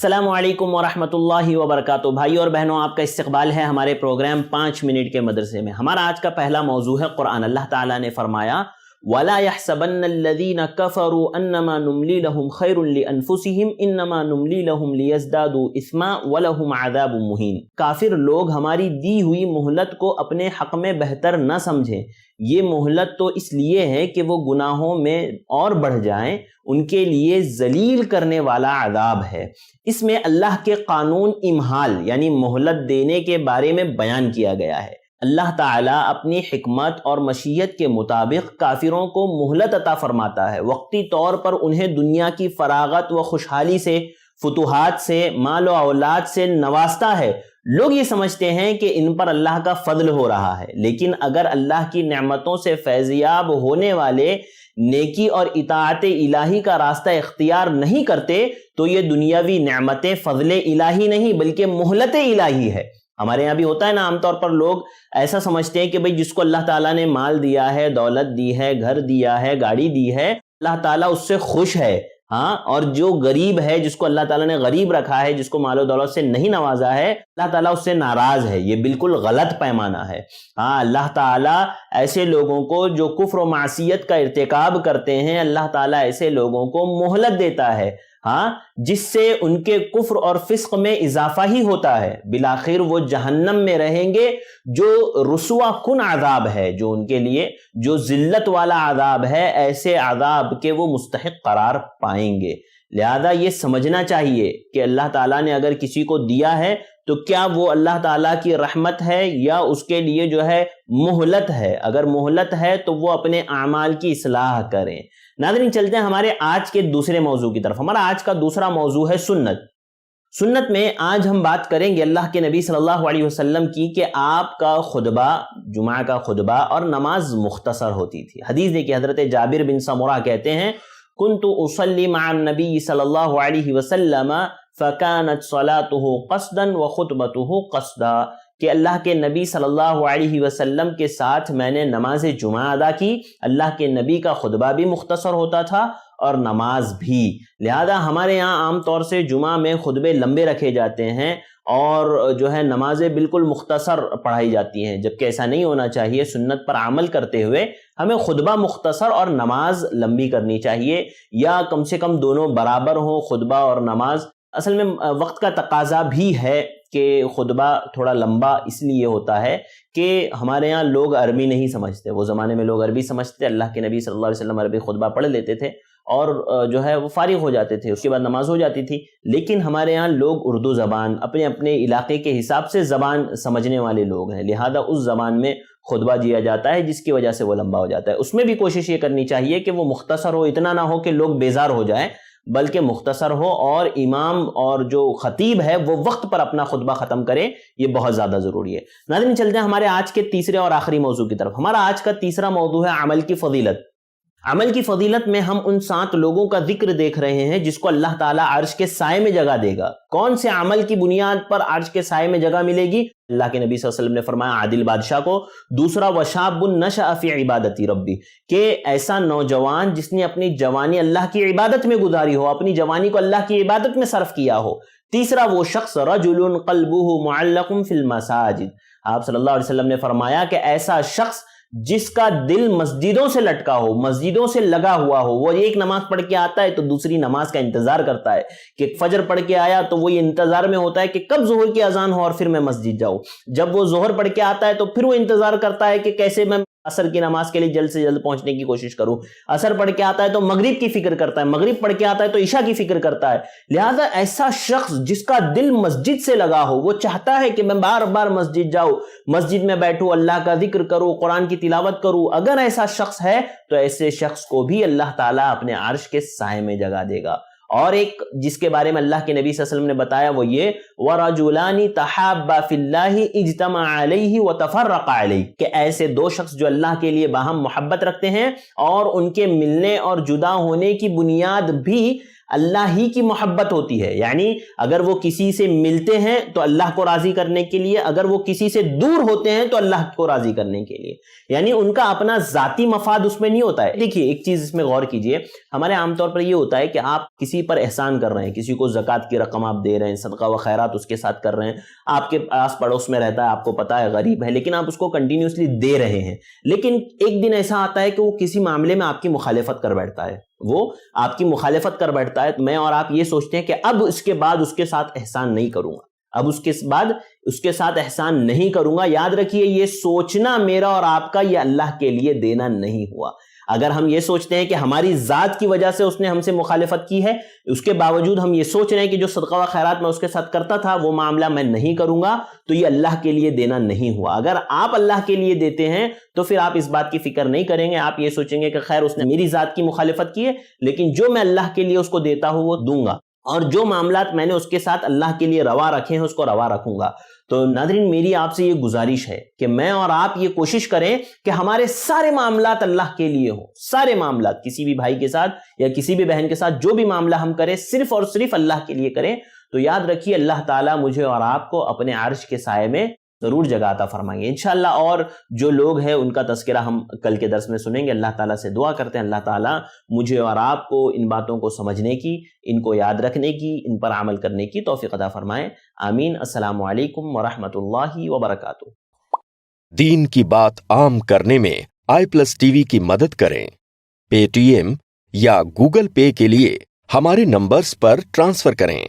السلام علیکم ورحمۃ اللہ وبرکاتہ۔ بھائی اور بہنوں، آپ کا استقبال ہے ہمارے پروگرام 5 منٹ کے مدرسے میں۔ ہمارا آج کا پہلا موضوع ہے قرآن۔ اللہ تعالیٰ نے فرمایا وَلَا يَحْسَبَنَّ الَّذِينَ كَفَرُوا أَنَّمَا نُمْلِي لَهُمْ خَيْرٌ لِأَنفُسِهِمْ إِنَّمَا نُمْلِي لَهُمْ لِيَزْدَادُوا إِثْمًا وَلَهُمْ عَذَابٌ مُهِينٌ۔ کافر لوگ ہماری دی ہوئی مہلت کو اپنے حق میں بہتر نہ سمجھیں۔ یہ مہلت تو اس لیے ہے کہ وہ گناہوں میں اور بڑھ جائیں، ان کے لیے ذلیل کرنے والا عذاب ہے۔ اس میں اللہ کے قانون امہال یعنی مہلت دینے کے بارے میں بیان کیا گیا ہے۔ اللہ تعالیٰ اپنی حکمت اور مشیت کے مطابق کافروں کو مہلت عطا فرماتا ہے، وقتی طور پر انہیں دنیا کی فراغت و خوشحالی سے، فتوحات سے، مال و اولاد سے نوازتا ہے۔ لوگ یہ سمجھتے ہیں کہ ان پر اللہ کا فضل ہو رہا ہے، لیکن اگر اللہ کی نعمتوں سے فیضیاب ہونے والے نیکی اور اطاعت الہی کا راستہ اختیار نہیں کرتے تو یہ دنیاوی نعمتیں فضل الہی نہیں بلکہ مہلت الہی ہے۔ ہمارے یہاں بھی ہوتا ہے نا، عام طور پر لوگ ایسا سمجھتے ہیں کہ بھئی جس کو اللہ تعالیٰ نے مال دیا ہے، دولت دی ہے، گھر دیا ہے، گاڑی دی ہے، اللہ تعالیٰ اس سے خوش ہے، ہاں، اور جو غریب ہے، جس کو اللہ تعالیٰ نے غریب رکھا ہے، جس کو مال و دولت سے نہیں نوازا ہے، اللہ تعالیٰ اس سے ناراض ہے۔ یہ بالکل غلط پیمانہ ہے۔ ہاں، اللہ تعالیٰ ایسے لوگوں کو جو کفر و معصیت کا ارتکاب کرتے ہیں، اللہ تعالیٰ ایسے لوگوں کو مہلت دیتا ہے، ہاں، جس سے ان کے کفر اور فسق میں اضافہ ہی ہوتا ہے۔ بالآخر وہ جہنم میں رہیں گے، جو رسوا کن عذاب ہے، جو ان کے لیے جو ذلت والا عذاب ہے، ایسے عذاب کے وہ مستحق قرار پائیں گے۔ لہذا یہ سمجھنا چاہیے کہ اللہ تعالیٰ نے اگر کسی کو دیا ہے تو کیا وہ اللہ تعالیٰ کی رحمت ہے یا اس کے لیے جو ہے مہلت ہے۔ اگر مہلت ہے تو وہ اپنے اعمال کی اصلاح کریں۔ ناظرین، چلتے ہیں ہمارے آج کے دوسرے موضوع کی طرف۔ ہمارا آج کا دوسرا موضوع ہے سنت۔ سنت میں آج ہم بات کریں گے اللہ کے نبی صلی اللہ علیہ وسلم کی کہ آپ کا خطبہ، جمعہ کا خطبہ اور نماز مختصر ہوتی تھی۔ حدیث دیکھیں، حضرت جابر بن سمرہ کہتے ہیں كنت اصلي مع النبي صلی اللہ علیہ وسلم فكانت صلاته قصدا وخطبته قصدا، کہ اللہ کے نبی صلی اللہ علیہ وسلم کے ساتھ میں نے نماز جمعہ ادا کی۔ اللہ کے نبی کا خطبہ بھی مختصر ہوتا تھا اور نماز بھی۔ لہذا ہمارے یہاں عام طور سے جمعہ میں خطبے لمبے رکھے جاتے ہیں اور جو ہے نمازیں بالکل مختصر پڑھائی جاتی ہیں، جبکہ ایسا نہیں ہونا چاہیے۔ سنت پر عمل کرتے ہوئے ہمیں خطبہ مختصر اور نماز لمبی کرنی چاہیے، یا کم سے کم دونوں برابر ہوں، خطبہ اور نماز۔ اصل میں وقت کا تقاضا بھی ہے کہ خطبہ تھوڑا لمبا اس لیے ہوتا ہے کہ ہمارے یہاں لوگ عربی نہیں سمجھتے۔ وہ زمانے میں لوگ عربی سمجھتے، اللہ کے نبی صلی اللہ علیہ وسلم عربی خطبہ پڑھ لیتے تھے اور جو ہے وہ فارغ ہو جاتے تھے، اس کے بعد نماز ہو جاتی تھی۔ لیکن ہمارے یہاں لوگ اردو زبان، اپنے اپنے علاقے کے حساب سے زبان سمجھنے والے لوگ ہیں، لہذا اس زبان میں خطبہ دیا جاتا ہے جس کی وجہ سے وہ لمبا ہو جاتا ہے۔ اس میں بھی کوشش یہ کرنی چاہیے کہ وہ مختصر ہو، اتنا نہ ہو کہ لوگ بیزار ہو جائیں، بلکہ مختصر ہو اور امام اور جو خطیب ہے وہ وقت پر اپنا خطبہ ختم کرے، یہ بہت زیادہ ضروری ہے۔ ناظرین، چلتے ہیں ہمارے آج کے تیسرے اور آخری موضوع کی طرف۔ ہمارا آج کا تیسرا موضوع ہے عمل کی فضیلت۔ عمل کی فضیلت میں ہم ان 7 لوگوں کا ذکر دیکھ رہے ہیں جس کو اللہ تعالیٰ عرش کے سائے میں جگہ دے گا۔ کون سے عمل کی بنیاد پر عرش کے سائے میں جگہ ملے گی؟ اللہ کے نبی صلی اللہ علیہ وسلم نے فرمایا عادل بادشاہ کو، دوسرا وشاب نشأ فی عبادتی ربی، کہ ایسا نوجوان جس نے اپنی جوانی اللہ کی عبادت میں گزاری ہو، اپنی جوانی کو اللہ کی عبادت میں صرف کیا ہو۔ تیسرا وہ شخص رجل قلبہ معلق فی المساجد، آپ صلی اللہ علیہ وسلم نے فرمایا کہ ایسا شخص جس کا دل مسجدوں سے لٹکا ہو، مسجدوں سے لگا ہوا ہو، وہ ایک نماز پڑھ کے آتا ہے تو دوسری نماز کا انتظار کرتا ہے، کہ فجر پڑھ کے آیا تو وہ یہ انتظار میں ہوتا ہے کہ کب ظہر کی اذان ہو اور پھر میں مسجد جاؤں۔ جب وہ ظہر پڑھ کے آتا ہے تو پھر وہ انتظار کرتا ہے کہ کیسے میں عصر کی نماز کے لیے جلد سے جلد پہنچنے کی کوشش کروں۔ عصر پڑھ کے آتا ہے تو مغرب کی فکر کرتا ہے، مغرب پڑھ کے آتا ہے تو عشاء کی فکر کرتا ہے۔ لہذا ایسا شخص جس کا دل مسجد سے لگا ہو، وہ چاہتا ہے کہ میں بار بار مسجد جاؤں، مسجد میں بیٹھوں، اللہ کا ذکر کروں، قرآن کی تلاوت کروں۔ اگر ایسا شخص ہے تو ایسے شخص کو بھی اللہ تعالیٰ اپنے عرش کے سائے میں جگہ دے گا۔ اور ایک جس کے بارے میں اللہ کے نبی صلی اللہ علیہ وسلم نے بتایا وہ یہ وَرَجُلَانِ تَحَابَّا فِي اللَّهِ اجْتَمَعَ عَلَيْهِ وَتَفَرَّقَ عَلَيْهِ، کہ ایسے دو شخص جو اللہ کے لیے باہم محبت رکھتے ہیں اور ان کے ملنے اور جدا ہونے کی بنیاد بھی اللہ ہی کی محبت ہوتی ہے. یعنی اگر وہ کسی سے ملتے ہیں تو اللہ کو راضی کرنے کے لیے, اگر وہ کسی سے دور ہوتے ہیں تو اللہ کو راضی کرنے کے لیے. یعنی ان کا اپنا ذاتی مفاد اس میں نہیں ہوتا ہے. دیکھیے ایک چیز اس میں غور کیجئے, ہمارے عام طور پر یہ ہوتا ہے کہ آپ کسی پر احسان کر رہے ہیں, کسی کو زکوٰۃ کی رقم آپ دے رہے ہیں, صدقہ و خیرات اس کے ساتھ کر رہے ہیں, آپ کے آس پڑوس میں رہتا ہے, آپ کو پتا ہے غریب ہے, لیکن آپ اس کو کنٹینیوسلی دے رہے ہیں. لیکن ایک دن ایسا آتا ہے کہ وہ کسی معاملے میں آپ کی مخالفت کر بیٹھتا ہے, وہ آپ کی مخالفت کر بیٹھتا ہے. میں اور آپ یہ سوچتے ہیں کہ اب اس کے بعد اس کے ساتھ احسان نہیں کروں گا, اب اس کے بعد اس کے ساتھ احسان نہیں کروں گا. یاد رکھیے یہ سوچنا میرا اور آپ کا, یہ اللہ کے لیے دینا نہیں ہوا. اگر ہم یہ سوچتے ہیں کہ ہماری ذات کی وجہ سے اس نے ہم سے مخالفت کی ہے, اس کے باوجود ہم یہ سوچ رہے ہیں کہ جو صدقہ و خیرات میں اس کے ساتھ کرتا تھا وہ معاملہ میں نہیں کروں گا, تو یہ اللہ کے لیے دینا نہیں ہوا. اگر آپ اللہ کے لیے دیتے ہیں تو پھر آپ اس بات کی فکر نہیں کریں گے, آپ یہ سوچیں گے کہ خیر اس نے میری ذات کی مخالفت کی ہے, لیکن جو میں اللہ کے لیے اس کو دیتا ہوں وہ دوں گا, اور جو معاملات میں نے اس کے ساتھ اللہ کے لیے روا رکھے ہیں اس کو روا رکھوں گا. تو ناظرین میری آپ سے یہ گزارش ہے کہ میں اور آپ یہ کوشش کریں کہ ہمارے سارے معاملات اللہ کے لیے ہوں. سارے معاملات, کسی بھی بھائی کے ساتھ یا کسی بھی بہن کے ساتھ جو بھی معاملہ ہم کریں صرف اور صرف اللہ کے لیے کریں. تو یاد رکھیے اللہ تعالیٰ مجھے اور آپ کو اپنے عرش کے سائے میں ضرور جگہ عطا فرمائیں گے انشاءاللہ. اور جو لوگ ہیں ان کا تذکرہ ہم کل کے درس میں سنیں گے. اللہ تعالیٰ سے دعا کرتے ہیں اللہ تعالیٰ مجھے اور آپ کو ان باتوں کو سمجھنے کی, ان کو یاد رکھنے کی, ان پر عمل کرنے کی توفیق عطا فرمائیں. آمین. السلام علیکم ورحمۃ اللہ وبرکاتہ. دین کی بات عام کرنے میں i+TV کی مدد کریں. پے ٹی ایم یا گوگل پے کے لیے ہمارے نمبرز پر ٹرانسفر کریں.